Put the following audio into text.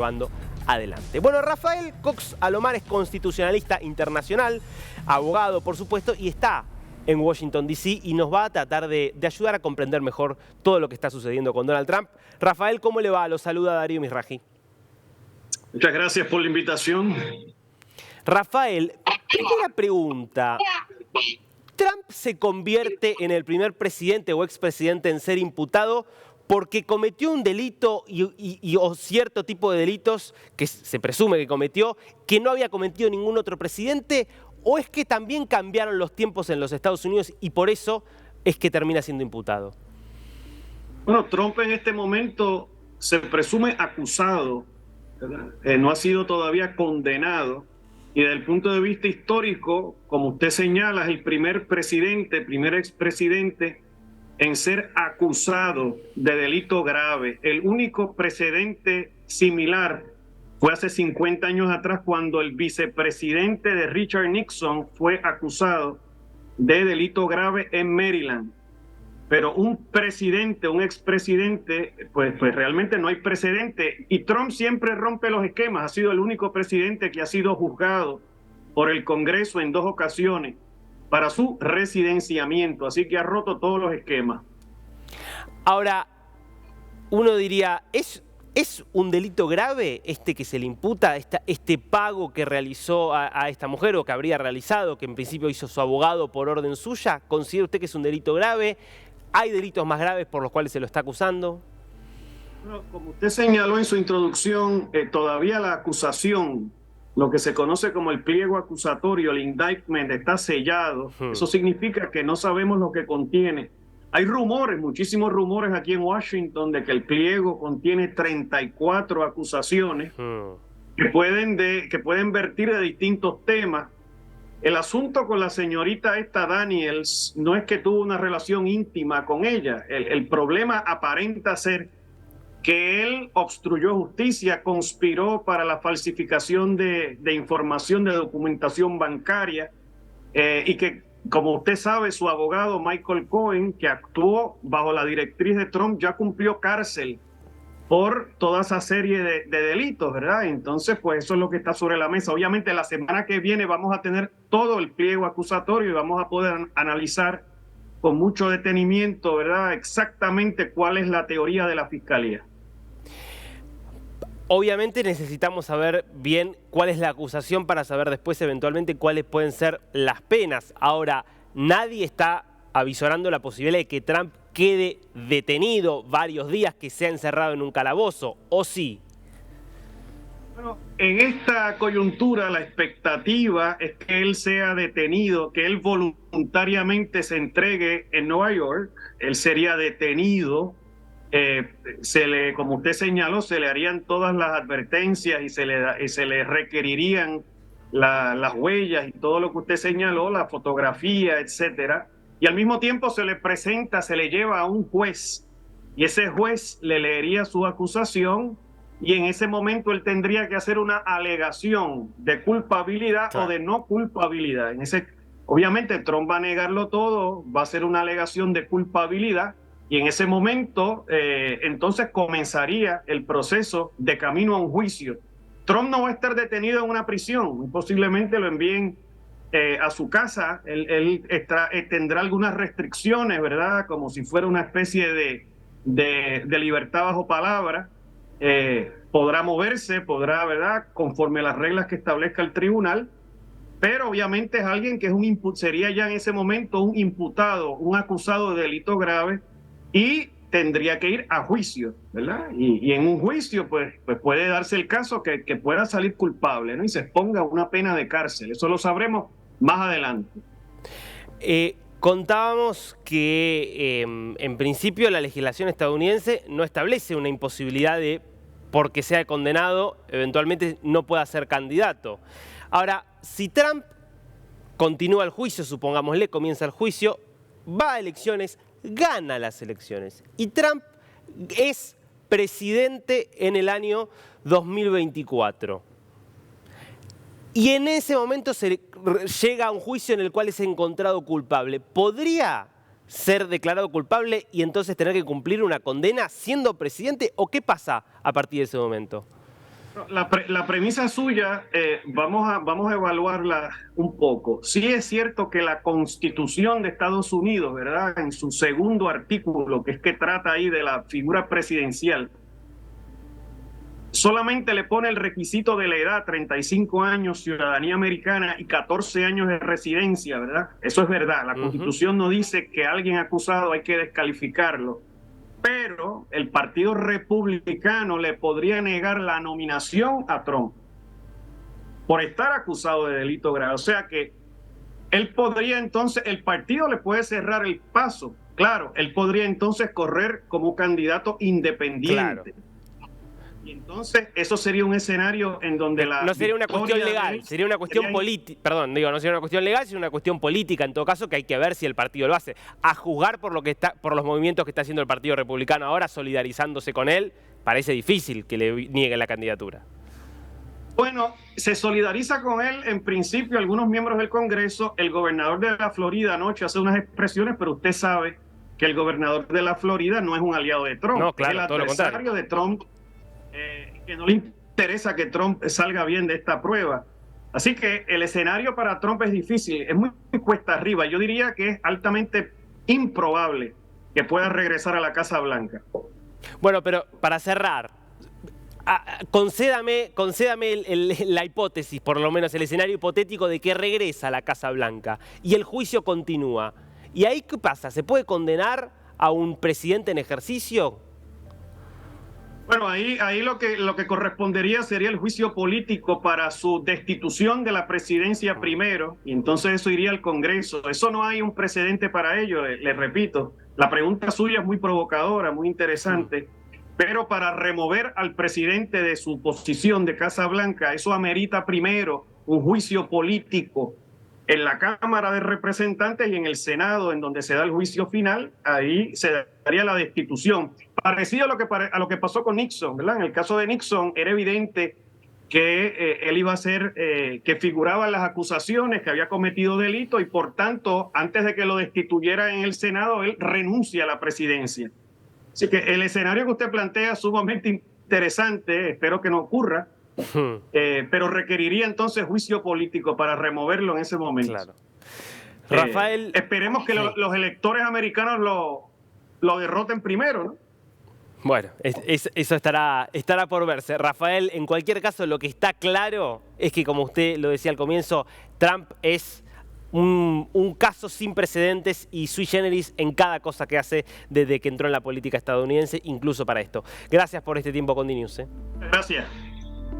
llevando adelante. Bueno, Rafael Cox Alomar es constitucionalista internacional, abogado, por supuesto, y está en Washington, D.C. y nos va a tratar de ayudar a comprender mejor todo lo que está sucediendo con Donald Trump. Rafael, ¿cómo le va? Lo saluda Darío Misraji. Muchas gracias por la invitación. Rafael, primera pregunta. ¿Trump se convierte en el primer presidente o expresidente en ser imputado porque cometió un delito o cierto tipo de delitos que se presume que cometió, que no había cometido ningún otro presidente? ¿O es que también cambiaron los tiempos en los Estados Unidos y por eso es que termina siendo imputado? Bueno, Trump en este momento se presume acusado, ¿verdad? No ha sido todavía condenado. Y desde el punto de vista histórico, como usted señala, es el primer presidente, primer expresidente en ser acusado de delito grave. El único precedente similar fue hace 50 años atrás, cuando el vicepresidente de Richard Nixon fue acusado de delito grave en Maryland. Pero un presidente, un expresidente, pues realmente no hay precedente. Y Trump siempre rompe los esquemas. Ha sido el único presidente que ha sido juzgado por el Congreso en 2 ocasiones para su residenciamiento. Así que ha roto todos los esquemas. Ahora, uno diría, ¿es un delito grave este que se le imputa, este pago que realizó a esta mujer o que habría realizado, que en principio hizo su abogado por orden suya? ¿Considera usted que es un delito grave? ¿Hay delitos más graves por los cuales se lo está acusando? Bueno, como usted señaló en su introducción, todavía la acusación, lo que se conoce como el pliego acusatorio, el indictment, está sellado. Eso significa que no sabemos lo que contiene. Hay rumores, muchísimos rumores aquí en Washington, de que el pliego contiene 34 acusaciones que pueden vertir de distintos temas. El asunto con la señorita esta Daniels no es que tuvo una relación íntima con ella. El problema aparenta ser que él obstruyó justicia, conspiró para la falsificación de información, de documentación bancaria, y que, como usted sabe, su abogado Michael Cohen, que actuó bajo la directriz de Trump, ya cumplió cárcel por toda esa serie de delitos, ¿verdad? Entonces, pues eso es lo que está sobre la mesa. Obviamente, la semana que viene vamos a tener todo el pliego acusatorio y vamos a poder analizar con mucho detenimiento, ¿verdad?, exactamente cuál es la teoría de la Fiscalía. Obviamente necesitamos saber bien cuál es la acusación para saber después eventualmente cuáles pueden ser las penas. Ahora, nadie está avisorando la posibilidad de que Trump quede detenido varios días, que sea encerrado en un calabozo, ¿o sí? Bueno, en esta coyuntura la expectativa es que él sea detenido, que él voluntariamente se entregue en Nueva York. Él sería detenido, como usted señaló, se le harían todas las advertencias y se le requerirían las huellas y todo lo que usted señaló, la fotografía, etcétera. Y al mismo tiempo se le lleva a un juez, y ese juez le leería su acusación, y en ese momento él tendría que hacer una alegación de culpabilidad o de no culpabilidad. Obviamente Trump va a negarlo todo, va a hacer una alegación de culpabilidad, y en ese momento entonces comenzaría el proceso de camino a un juicio. Trump no va a estar detenido en una prisión, posiblemente lo envíen a su casa. Él tendrá algunas restricciones, ¿verdad? Como si fuera una especie de libertad bajo palabra. Podrá moverse, podrá, ¿verdad?, conforme a las reglas que establezca el tribunal, pero obviamente es alguien que sería ya en ese momento un imputado, un acusado de delito grave, y tendría que ir a juicio, ¿verdad? Y en un juicio, pues puede darse el caso que pueda salir culpable, ¿no?, y se exponga a una pena de cárcel. Eso lo sabremos más adelante. Contábamos que en principio la legislación estadounidense no establece una imposibilidad de, porque sea condenado, eventualmente no pueda ser candidato. Ahora, si Trump continúa el juicio, supongámosle, comienza el juicio, va a elecciones, gana las elecciones, y Trump es presidente en el año 2024. Y en ese momento se llega a un juicio en el cual es encontrado culpable. ¿Podría ser declarado culpable y entonces tener que cumplir una condena siendo presidente? ¿O qué pasa a partir de ese momento? La premisa suya, vamos a evaluarla un poco. Sí es cierto que la Constitución de Estados Unidos, ¿verdad? En su segundo artículo, que es que trata ahí de la figura presidencial, solamente le pone el requisito de la edad, 35 años, ciudadanía americana y 14 años de residencia, ¿verdad? Eso es verdad. La Constitución no dice que alguien acusado hay que descalificarlo. Pero el Partido Republicano le podría negar la nominación a Trump por estar acusado de delito grave. O sea que él podría entonces, el partido le puede cerrar el paso. Claro, él podría entonces correr como candidato independiente. Claro. Y entonces eso sería un escenario en donde no sería una cuestión legal, sería una cuestión política. Perdón, digo, no sería una cuestión legal, sino una cuestión política, en todo caso, que hay que ver si el partido lo hace. A juzgar por los movimientos que está haciendo el Partido Republicano ahora, solidarizándose con él, parece difícil que le nieguen la candidatura. Bueno, se solidariza con él en principio algunos miembros del Congreso. El gobernador de la Florida anoche hace unas expresiones, pero usted sabe que el gobernador de la Florida no es un aliado de Trump. No, claro, es el todo lo contrario. adversario de Trump. Que no le interesa que Trump salga bien de esta prueba. Así que el escenario para Trump es difícil, es muy cuesta arriba. Yo diría que es altamente improbable que pueda regresar a la Casa Blanca. Bueno, pero para cerrar, concédame la hipótesis, por lo menos el escenario hipotético de que regresa a la Casa Blanca y el juicio continúa. ¿Y ahí qué pasa? ¿Se puede condenar a un presidente en ejercicio? Bueno, ahí lo que correspondería sería el juicio político para su destitución de la presidencia primero, y entonces eso iría al Congreso. Eso no hay un precedente para ello, les repito. La pregunta suya es muy provocadora, muy interesante, pero para remover al presidente de su posición de Casa Blanca, eso amerita primero un juicio político en la Cámara de Representantes y en el Senado, en donde se da el juicio final. Ahí se daría la destitución. Parecido a lo que pasó con Nixon, ¿verdad? En el caso de Nixon era evidente que él iba a ser, que figuraban las acusaciones, que había cometido delito y por tanto, antes de que lo destituyera en el Senado, él renuncia a la presidencia. Así que el escenario que usted plantea es sumamente interesante, espero que no ocurra, pero requeriría entonces juicio político para removerlo en ese momento. Claro. Rafael... esperemos que los electores americanos lo derroten primero, ¿no? Bueno, eso estará por verse. Rafael, en cualquier caso, lo que está claro es que, como usted lo decía al comienzo, Trump es un caso sin precedentes y sui generis en cada cosa que hace desde que entró en la política estadounidense, incluso para esto. Gracias por este tiempo con DNews. Gracias.